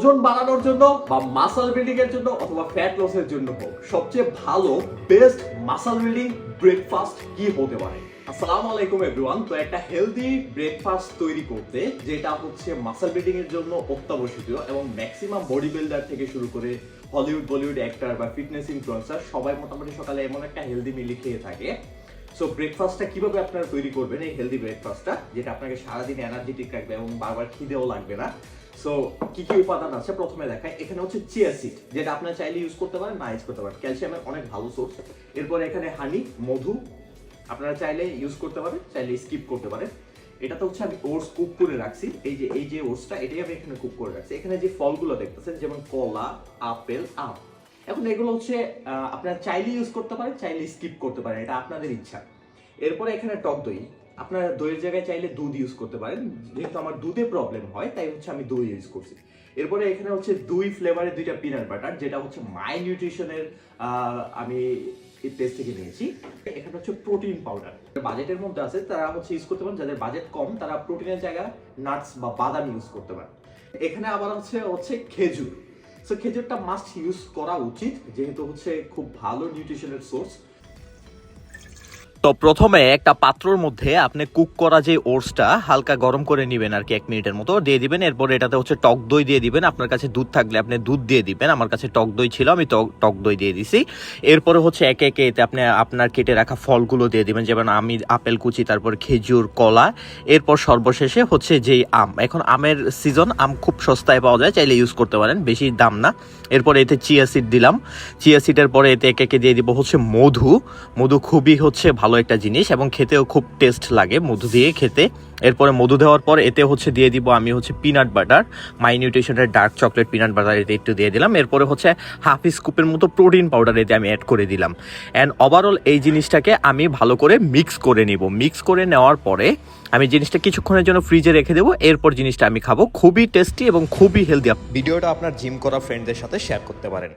ওজন বাড়ানোর জন্য বা মাসল বিল্ডিং এর জন্য অথবা ফ্যাট লসের জন্য হোক, সবচেয়ে ভালো বেস্ট মাসল বিল্ডিং ব্রেকফাস্ট কি হতে পারে? আসসালামু আলাইকুম এভরিওয়ান। তো একটা হেলদি ব্রেকফাস্ট তৈরি করতে, যেটা হচ্ছে মাসল বিল্ডিং এর জন্য অত্যাবশ্যকীয় এবং ম্যাক্সিমাম বডি বিল্ডার থেকে শুরু করে হলিউড বলিউড অ্যাক্টর বা ফিটনেস ইনফ্লুয়েন্সার সবাই মোটামুটি সকালে এমন একটা হেলদি মিল খেয়ে থাকে। সো ব্রেকফাস্টটা কিভাবে আপনারা তৈরি করবেন, এই হেলদি ব্রেকফাস্টটা যেটা আপনাকে সারাদিন এনার্জেটিক রাখবে এবং বারবার খিদেও লাগবে না। সো কি কি উপাদান আছে প্রথমে দেখায়। এখানে হচ্ছে চিয়া সিড, যেটা আপনারা চাইলে ইউজ করতে পারেন, না ইউজ করতে পারেন, ক্যালসিয়ামের অনেক ভালো সোর্স। এরপরে এখানে হানি, মধু, আপনারা চাইলে ইউজ করতে পারেন, চাইলে স্কিপ করতে পারেন। এটাতে হচ্ছে আমি ওটস কুক করে রাখছি, এই যে ওটসটা এটাই আমি এখানে কুক করে রাখছি। এখানে যে ফলগুলো দেখতেছেন যেমন কলা, আপেল, আম, এখন এগুলো হচ্ছে আপনারা চাইলে ইউজ করতে পারেন, চাইলে স্কিপ করতে পারেন, এটা আপনাদের ইচ্ছা। এরপরে এখানে টক দই, আপনারা দইয়ের জায়গায় চাইলে দুধ ইউজ করতে পারেন, যেহেতু আমার দুধে প্রবলেম হয় তাই হচ্ছে আমি দই ইউজ করছি। এরপরে এখানে হচ্ছে দুই ফ্লেভারের দুইটা পিনাট বাটার, যেটা হচ্ছে মাই নিউট্রিশনের আমি এই পেজ থেকে নিয়েছি। এখানে হচ্ছে প্রোটিন পাউডার, বাজেটের মধ্যে আছে তারা হচ্ছে ইউজ করতে পারেন, যাদের বাজেট কম তারা প্রোটিনের জায়গায় নাটস বা বাদাম ইউজ করতে পারেন। এখানে আবার হচ্ছে খেজুর। সো খেজুরটা মাস্ট ইউজ করা উচিত, যেহেতু হচ্ছে খুব ভালো নিউট্রিশনের সোর্স। তো প্রথমে একটা পাত্রর মধ্যে আপনি কুক করা যে ওটসটা হালকা গরম করে নেবেন আর কি, 1 মিনিটের মতো দিয়ে দিবেন। এরপর এটাতে হচ্ছে টক দই দিয়ে দিবেন, আপনার কাছে দুধ থাকলে আপনি দুধ দিয়ে দিবেন, আমার কাছে টক দই ছিল আমি টক দই দিয়ে দিছি। এরপরে হচ্ছে একে একে এতে আপনি আপনার কেটে রাখা ফলগুলো দিয়ে দিবেন, যেমন আমি আপেল কুচি, তারপর খেজুর, কলা, এরপর সর্বশেষে হচ্ছে যেই আম। এখন আমের সিজন, আম খুব সস্তায় পাওয়া যায়, চাইলে ইউজ করতে পারেন, বেশি দাম না। এরপরে এতে চিয়া সিড দিলাম, চিয়া সিডের পরে এতে একে একে দিয়ে দিব হচ্ছে মধু। মধু খুবই হচ্ছে ভালো একটা জিনিস এবং খেতেও খুব টেস্ট লাগে মধু দিয়ে খেতে। এরপরে মধু দেওয়ার পর এতে হচ্ছে দিয়ে দিব আমি হচ্ছে পিনাট বাটার, মাই নিউট্রিশনের ডার্ক চকলেট পিনাট বাটার এতে একটু দিয়ে দিলাম। এরপরে হচ্ছে হাফ স্কুপের মতো প্রোটিন পাউডার এতে আমি অ্যাড করে দিলাম। অ্যান্ড ওভারঅল এই জিনিসটাকে আমি ভালো করে মিক্স করে নিব। মিক্স করে নেওয়ার পরে আমি জিনিসটা কিছুক্ষণের জন্য ফ্রিজে রেখে দেবো, এরপর জিনিসটা আমি খাবো। খুবই টেস্টি এবং খুবই হেলদি। ভিডিওটা আপনার জিম করা ফ্রেন্ডদের সাথে শেয়ার করতে পারেন।